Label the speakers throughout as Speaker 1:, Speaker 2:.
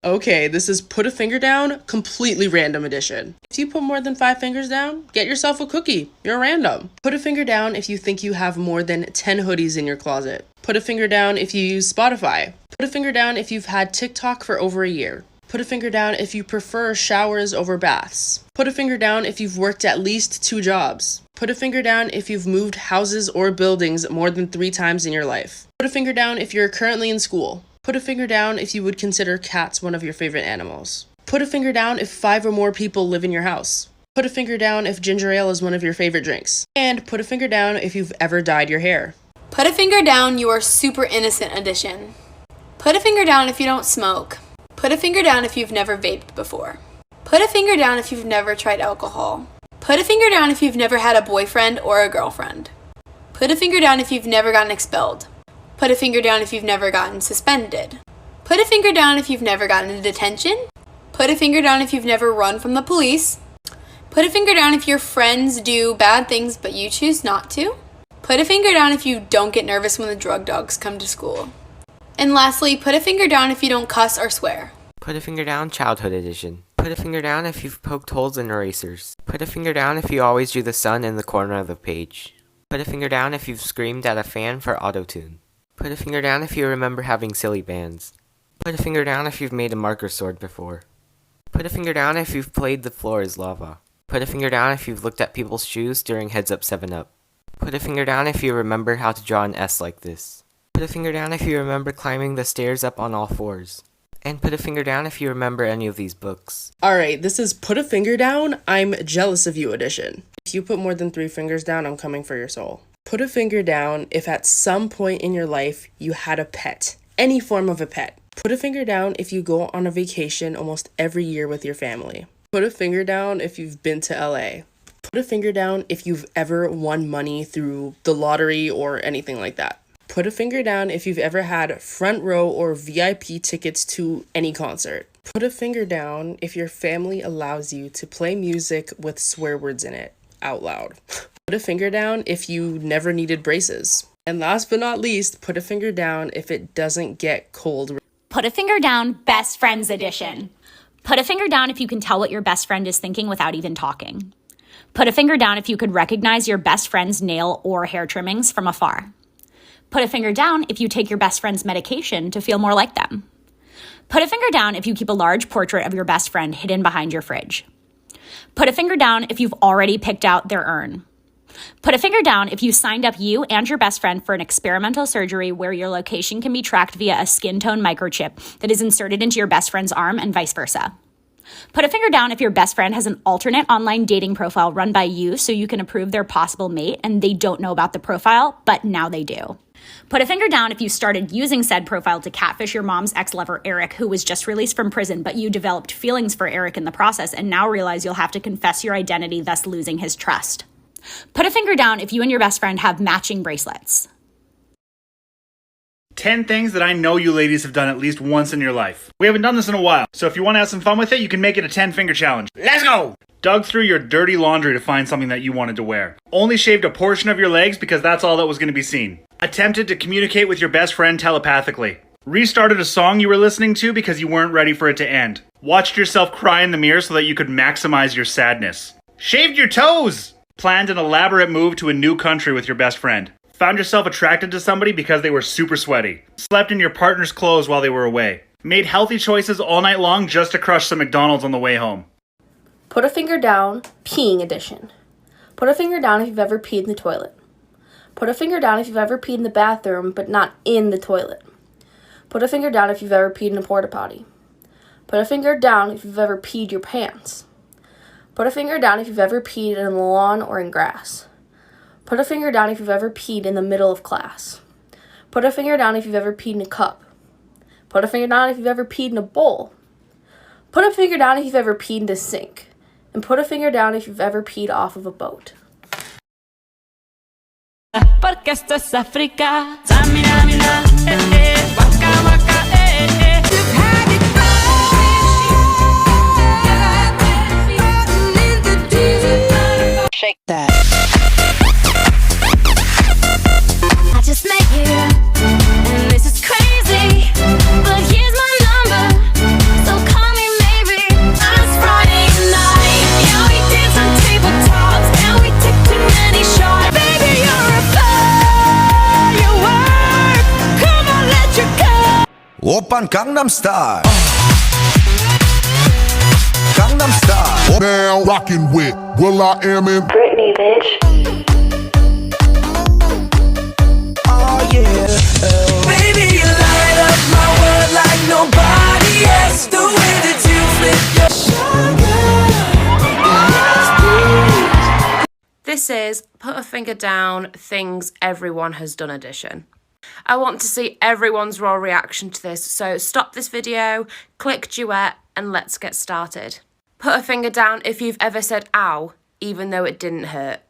Speaker 1: Okay, this is put a finger down, completely random edition. If you put more than 5 fingers down, get yourself a cookie. You're random. Put a finger down if you think you have more than 10 hoodies in your closet. Put a finger down if you use Spotify. Put a finger down if you've had TikTok for over a year. Put a finger down if you prefer showers over baths. Put a finger down if you've worked at least 2 jobs. Put a finger down if you've moved houses or buildings more than 3 times in your life. Put a finger down if you're currently in school. Put a finger down if you would consider cats one of your favorite animals. Put a finger down if 5 or more people live in your house. Put a finger down if ginger ale is one of your favorite drinks. And put a finger down if you've ever dyed your hair.
Speaker 2: Put a finger down, you are super innocent edition. Put a finger down if you don't smoke. Put a finger down if you've never vaped before. Put a finger down if you've never tried alcohol. Put a finger down if you've never had a boyfriend or a girlfriend. Put a finger down if you've never gotten expelled. Put a finger down if you've never gotten suspended. Put a finger down if you've never gotten a detention. Put a finger down if you've never run from the police. Put a finger down if your friends do bad things but you choose not to. Put a finger down if you don't get nervous when the drug dogs come to school. And lastly, put a finger down if you don't cuss or swear.
Speaker 3: Put a finger down, childhood edition. Put a finger down if you've poked holes in erasers. Put a finger down if you always drew the sun in the corner of the page. Put a finger down if you've screamed at a fan for auto-tune. Put a finger down if you remember having silly bands. Put a finger down if you've made a marker sword before. Put a finger down if you've played The Floor is Lava. Put a finger down if you've looked at people's shoes during Heads Up 7-Up. Put a finger down if you remember how to draw an S like this. Put a finger down if you remember climbing the stairs up on all fours. And put a finger down if you remember any of these books.
Speaker 1: Alright, this is put a finger down, I'm jealous of you edition. If you put more than 3 fingers down, I'm coming for your soul. Put a finger down if at some point in your life you had a pet. Any form of a pet. Put a finger down if you go on a vacation almost every year with your family. Put a finger down if you've been to LA. Put a finger down if you've ever won money through the lottery or anything like that. Put a finger down if you've ever had front row or VIP tickets to any concert. Put a finger down if your family allows you to play music with swear words in it out loud. Put a finger down if you never needed braces. And last but not least, put a finger down if it doesn't get cold.
Speaker 4: Put a finger down, best friends edition. Put a finger down if you can tell what your best friend is thinking without even talking. Put a finger down if you could recognize your best friend's nail or hair trimmings from afar. Put a finger down if you take your best friend's medication to feel more like them. Put a finger down if you keep a large portrait of your best friend hidden behind your fridge. Put a finger down if you've already picked out their urn. Put a finger down if you signed up you and your best friend for an experimental surgery where your location can be tracked via a skin tone microchip that is inserted into your best friend's arm and vice versa. Put a finger down if your best friend has an alternate online dating profile run by you so you can approve their possible mate and they don't know about the profile, but now they do. Put a finger down if you started using said profile to catfish your mom's ex-lover, Eric, who was just released from prison, but you developed feelings for Eric in the process and now realize you'll have to confess your identity, thus losing his trust. Put a finger down if you and your best friend have matching bracelets.
Speaker 5: 10 things that I know you ladies have done at least once in your life. We haven't done this in a while, so if you want to have some fun with it, you can make it a 10-finger challenge. Let's go! Dug through your dirty laundry to find something that you wanted to wear. Only shaved a portion of your legs because that's all that was going to be seen. Attempted to communicate with your best friend telepathically. Restarted a song you were listening to because you weren't ready for it to end. Watched yourself cry in the mirror so that you could maximize your sadness. Shaved your toes! Planned an elaborate move to a new country with your best friend. Found yourself attracted to somebody because they were super sweaty. Slept in your partner's clothes while they were away. Made healthy choices all night long just to crush some McDonald's on the way home.
Speaker 6: Put a finger down, peeing edition. Put a finger down if you've ever peed in the toilet. Put a finger down if you've ever peed in the bathroom but not in the toilet. Put a finger down if you've ever peed in a porta potty. Put a finger down if you've ever peed your pants. Put a finger down if you've ever peed in the lawn or in grass. Put a finger down if you've ever peed in the middle of class. Put a finger down if you've ever peed in a cup. Put a finger down if you've ever peed in a bowl. Put a finger down if you've ever peed in a sink. And put a finger down if you've ever peed off of a boat.
Speaker 7: Porque esto es África. Samina, mina, waka, waka, You've had it all. Shake that.
Speaker 8: I just met you, and this is crazy. But here's my number, so
Speaker 9: Oppan Gangnam Style. Gangnam Style.
Speaker 10: Now rockin' with will.i.am in
Speaker 6: Britney, bitch.
Speaker 9: Oh yeah.
Speaker 7: Baby, you light up my world like nobody else. The way that you flip your
Speaker 1: This is Put a Finger Down Things Everyone Has Done edition. I want to see everyone's raw reaction to this, so stop this video, click duet, and let's get started. Put a finger down if you've ever said ow, even though it didn't hurt.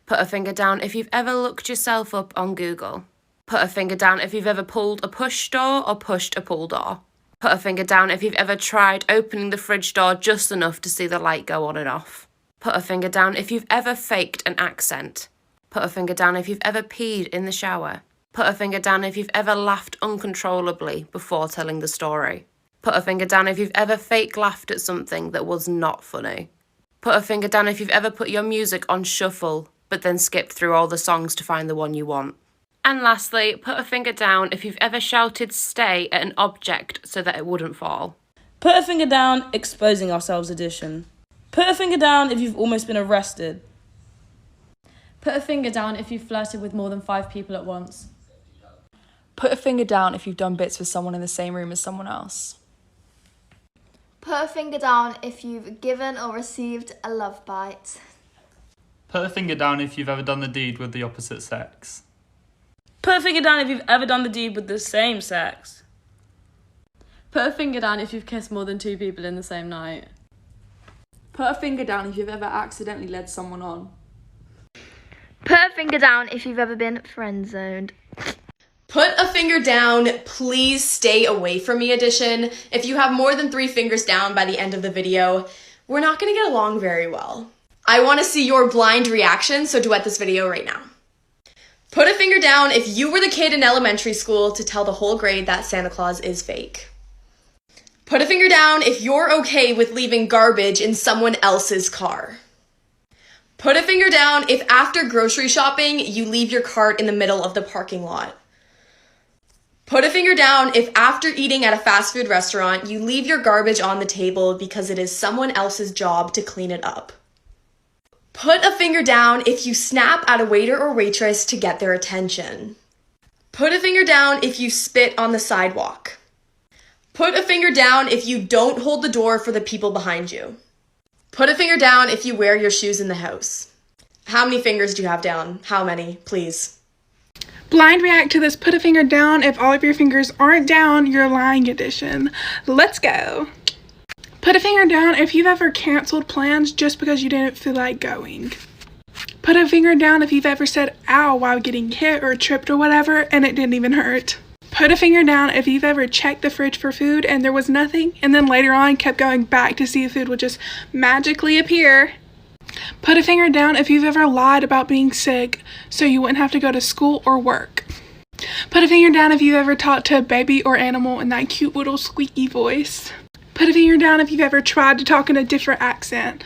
Speaker 1: Put a finger down if you've ever looked yourself up on Google. Put a finger down if you've ever pulled a push door or pushed a pull door. Put a finger down if you've ever tried opening the fridge door just enough to see the light go on and off. Put a finger down if you've ever faked an accent. Put a finger down if you've ever peed in the shower. Put a finger down if you've ever laughed uncontrollably before telling the story. Put a finger down if you've ever fake laughed at something that was not funny. Put a finger down if you've ever put your music on shuffle, but then skipped through all the songs to find the one you want. And lastly, put a finger down if you've ever shouted stay at an object so that it wouldn't fall.
Speaker 11: Put a finger down, exposing ourselves edition. Put a finger down if you've almost been arrested.
Speaker 12: Put a finger down if you've flirted with more than 5 people at once.
Speaker 13: Put a finger down if you've done bits with someone in the same room as someone else.
Speaker 14: Put a finger down if you've given or received a love bite.
Speaker 15: Put a finger down if you've ever done the deed with the opposite sex.
Speaker 11: Put a finger down if you've ever done the deed with the same sex.
Speaker 12: Put a finger down if you've kissed more than 2 people in the same night.
Speaker 13: Put a finger down if you've ever accidentally led someone on.
Speaker 14: Put a finger down if you've ever been friend-zoned.
Speaker 2: Put a finger down, please stay away from me edition. If you have more than 3 fingers down by the end of the video, we're not gonna get along very well. I wanna see your blind reaction, so duet this video right now. Put a finger down if you were the kid in elementary school to tell the whole grade that Santa Claus is fake. Put a finger down if you're okay with leaving garbage in someone else's car. Put a finger down if after grocery shopping, you leave your cart in the middle of the parking lot. Put a finger down if after eating at a fast food restaurant, you leave your garbage on the table because it is someone else's job to clean it up. Put a finger down if you snap at a waiter or waitress to get their attention. Put a finger down if you spit on the sidewalk. Put a finger down if you don't hold the door for the people behind you. Put a finger down if you wear your shoes in the house. How many fingers do you have down? How many, please?
Speaker 16: Blind react to this put a finger down if all of your fingers aren't down, you're lying edition. Let's go. Put a finger down if you've ever canceled plans just because you didn't feel like going. Put a finger down if you've ever said ow while getting hit or tripped or whatever and it didn't even hurt. Put a finger down if you've ever checked the fridge for food and there was nothing and then later on kept going back to see if food would just magically appear. Put a finger down if you've ever lied about being sick so you wouldn't have to go to school or work. Put a finger down if you've ever talked to a baby or animal in that cute little squeaky voice. Put a finger down if you've ever tried to talk in a different accent.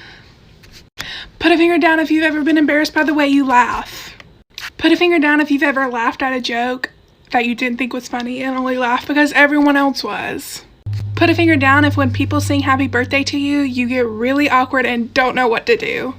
Speaker 16: Put a finger down if you've ever been embarrassed by the way you laugh. Put a finger down if you've ever laughed at a joke that you didn't think was funny and only laughed because everyone else was. Put a finger down if when people sing happy birthday to you, you get really awkward and don't know what to do.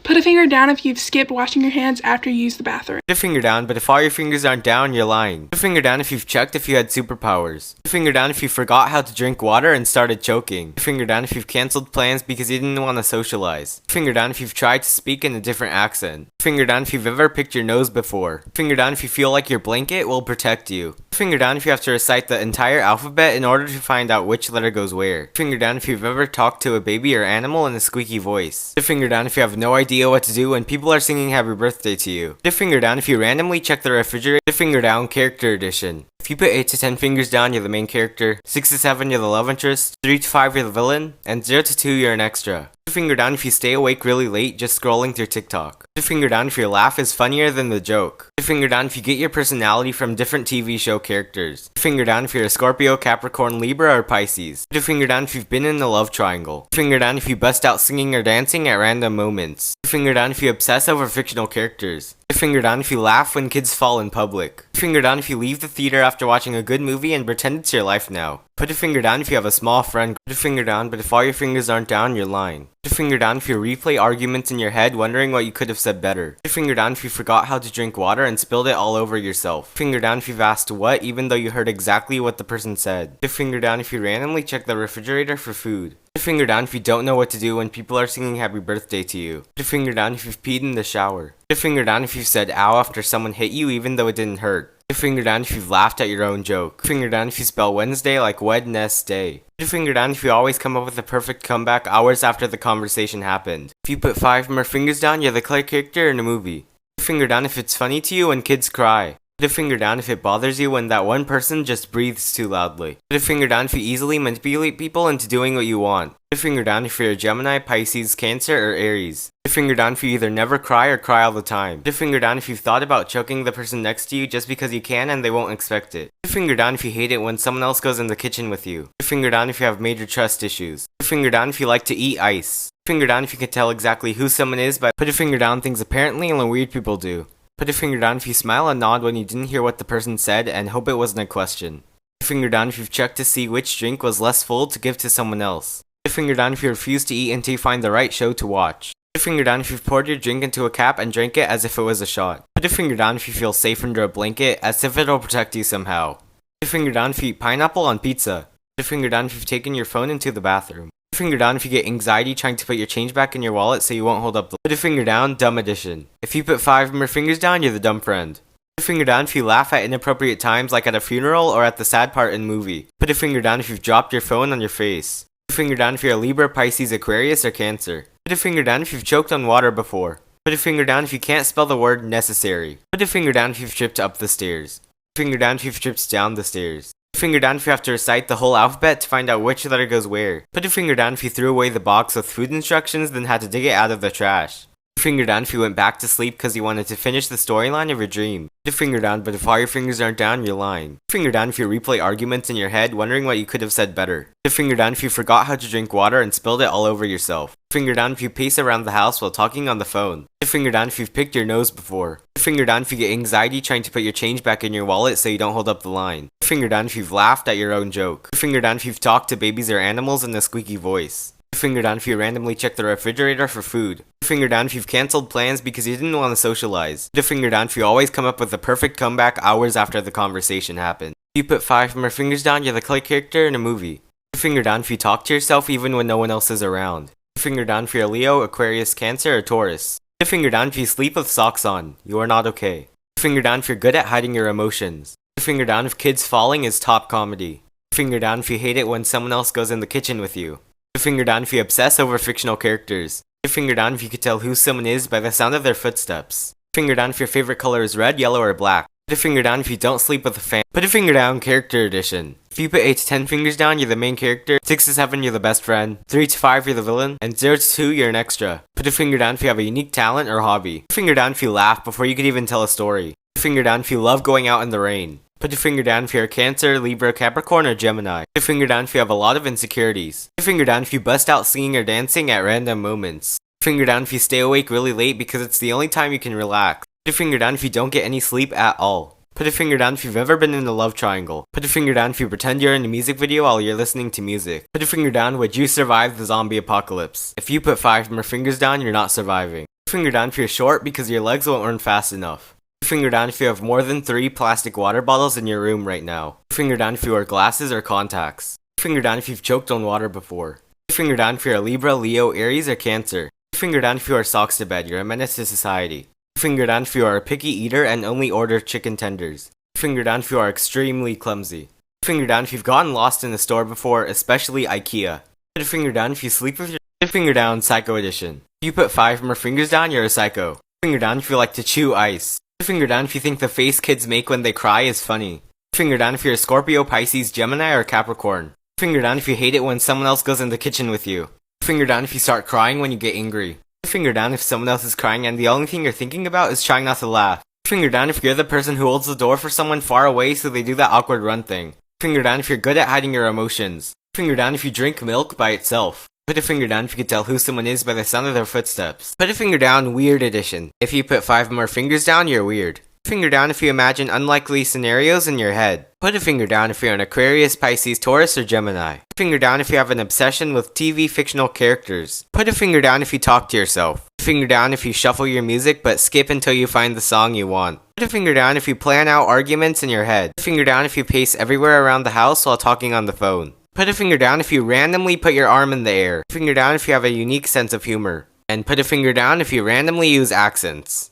Speaker 16: Put a finger down if you've skipped washing your hands after you use the bathroom.
Speaker 3: Put a finger down, but if all your fingers aren't down, you're lying. Put a finger down if you've checked if you had superpowers. Put a finger down if you forgot how to drink water and started choking. Put a finger down if you've cancelled plans because you didn't want to socialize. Put a finger down if you've tried to speak in a different accent. Put a finger down if you've ever picked your nose before. Put a finger down if you feel like your blanket will protect you. Put a finger down if you have to recite the entire alphabet in order to find out which letter goes where. Put a finger down if you've ever talked to a baby or animal in a squeaky voice. Put a finger down if you have no idea what to do when people are singing happy birthday to you. Put a finger down if you randomly check the refrigerator. Put a finger down character edition. If you put 8 to 10 fingers down, you're the main character. 6 to 7, you're the love interest. 3 to 5, you're the villain. And 0 to 2, you're an extra. Put a finger down if you stay awake really late just scrolling through TikTok. Put a finger down if your laugh is funnier than the joke. Put a finger down if you get your personality from different TV show characters. Put a finger down if you're a Scorpio, Capricorn, Libra, or Pisces. Put a finger down if you've been in a love triangle. Put a finger down if you bust out singing or dancing at random moments. Put a finger down if you obsess over fictional characters. Put a finger down if you laugh when kids fall in public. Put a finger down if you leave the theater after watching a good movie and pretend it's your life now. Put a finger down if you have a small friend. Put a finger down, but if all your fingers aren't down, you're lying. Put a finger down if you replay arguments in your head wondering what you could have said better. Put a finger down if you forgot how to drink water and spilled it all over yourself. Put a finger down if you've asked what even though you heard exactly what the person said. Put a finger down if you randomly check the refrigerator for food. Put a finger down if you don't know what to do when people are singing happy birthday to you. Put a finger down if you've peed in the shower. Put a finger down if you've said ow after someone hit you even though it didn't hurt. Put a finger down if you've laughed at your own joke. Put a finger down if you spell Wednesday like Wednesday. Put a finger down if you always come up with a perfect comeback hours after the conversation happened. If you put 5 more fingers down, you're the character in a movie. Put a finger down if it's funny to you when kids cry. Put a finger down if it bothers you when that one person just breathes too loudly. Put a finger down if you easily manipulate people into doing what you want. Put a finger down if you're a Gemini, Pisces, Cancer, or Aries. Put a finger down if you either never cry or cry all the time. Put a finger down if you've thought about choking the person next to you just because you can and they won't expect it. Put a finger down if you hate it when someone else goes in the kitchen with you. Put a finger down if you have major trust issues. Put a finger down if you like to eat ice. Put a finger down if you can tell exactly who someone is by put a finger down things apparently only weird people do. Put a finger down if you smile and nod when you didn't hear what the person said and hope it wasn't a question. Put a finger down if you've checked to see which drink was less full to give to someone else. Put a finger down if you refuse to eat until you find the right show to watch. Put a finger down if you've poured your drink into a cap and drank it as if it was a shot. Put a finger down if you feel safe under a blanket as if it'll protect you somehow. Put a finger down if you eat pineapple on pizza. Put a finger down if you've taken your phone into the bathroom. Put a finger down if you get anxiety trying to put your change back in your wallet so you won't hold up the Put a finger down, dumb edition. If you put 5 more fingers down, you're the dumb friend. Put a finger down if you laugh at inappropriate times like at a funeral or at the sad part in a movie. Put a finger down if you've dropped your phone on your face. Put a finger down if you're a Libra, Pisces, Aquarius, or Cancer. Put a finger down if you've choked on water before. Put a finger down if you can't spell the word necessary. Put a finger down if you've tripped up the stairs. Put a finger down if you've tripped down the stairs. Put a finger down if you have to recite the whole alphabet to find out which letter goes where. Put a finger down if you threw away the box with food instructions then had to dig it out of the trash. Put a finger down if you went back to sleep because you wanted to finish the storyline of your dream. Put a finger down, but if all your fingers aren't down, you're lying. Put a finger down if you replay arguments in your head wondering what you could have said better. Put a finger down if you forgot how to drink water and spilled it all over yourself. Put a finger down if you pace around the house while talking on the phone. Put a finger down if you've picked your nose before. Put a finger down if you get anxiety trying to put your change back in your wallet so you don't hold up the line. Put a finger down if you've laughed at your own joke. Put a finger down if you've talked to babies or animals in a squeaky voice. Put a finger down if you randomly check the refrigerator for food. Put a finger down if you've cancelled plans because you didn't want to socialize. Put a finger down if you always come up with the perfect comeback hours after the conversation happened. If you put 5 more fingers down, you're the character in a movie. Put a finger down if you talk to yourself even when no one else is around. Put a finger down if you're a Leo, Aquarius, Cancer, or Taurus. Put a finger down if you sleep with socks on. You are not okay. Put a finger down if you're good at hiding your emotions. Put a finger down if kids falling is top comedy. Put a finger down if you hate it when someone else goes in the kitchen with you. Put a finger down if you obsess over fictional characters. Put a finger down if you could tell who someone is by the sound of their footsteps. Put a finger down if your favorite color is red, yellow, or black. Put a finger down if you don't sleep with a fan. Put a finger down, character edition. If you put 8 to 10 fingers down, you're the main character. 6 to 7, you're the best friend. 3 to 5, you're the villain. And 0 to 2, you're an extra. Put a finger down if you have a unique talent or hobby. Put a finger down if you laugh before you could even tell a story. Put a finger down if you love going out in the rain. Put a finger down if you're a Cancer, Libra, Capricorn, or Gemini. Put a finger down if you have a lot of insecurities. Put a finger down if you bust out singing or dancing at random moments. Put a finger down if you stay awake really late because it's the only time you can relax. Put a finger down if you don't get any sleep at all. Put a finger down if you've ever been in a love triangle. Put a finger down if you pretend you're in a music video while you're listening to music. Put a finger down would you survive the zombie apocalypse. If you put 5 more fingers down, you're not surviving. Put a finger down if you're short because your legs won't run fast enough. Put a finger down if you have more than 3 plastic water bottles in your room right now. Put a finger down if you wear glasses or contacts. Put a finger down if you've choked on water before. Put a finger down if you're a Libra, Leo, Aries, or Cancer. Put a finger down if you wear socks to bed. You're a menace to society. Put a finger down if you are a picky eater and only order chicken tenders. Put a finger down if you are extremely clumsy. Put a finger down if you've gotten lost in a store before, especially IKEA. Put a finger down if you sleep with your Put a finger down, Psycho Edition. If you put 5 more fingers down, you're a psycho. Put a finger down if you like to chew ice. Put a finger down if you think the face kids make when they cry is funny. Put a finger down if you're a Scorpio, Pisces, Gemini, or Capricorn. Put a finger down if you hate it when someone else goes in the kitchen with you. Put a finger down if you start crying when you get angry. Put a finger down if someone else is crying and the only thing you're thinking about is trying not to laugh. Put a finger down if you're the person who holds the door for someone far away so they do that awkward run thing. Put a finger down if you're good at hiding your emotions. Put a finger down if you drink milk by itself. Put a finger down if you can tell who someone is by the sound of their footsteps. Put a finger down, weird edition. If you put 5 more fingers down, you're weird. Put a finger down if you imagine unlikely scenarios in your head. Put a finger down if you're an Aquarius, Pisces, Taurus, or Gemini. Put a finger down if you have an obsession with TV fictional characters. Put a finger down if you talk to yourself. Put a finger down if you shuffle your music but skip until you find the song you want. Put a finger down if you plan out arguments in your head. Put a finger down if you pace everywhere around the house while talking on the phone. Put a finger down if you randomly put your arm in the air. Put a finger down if you have a unique sense of humor. And put a finger down if you randomly use accents.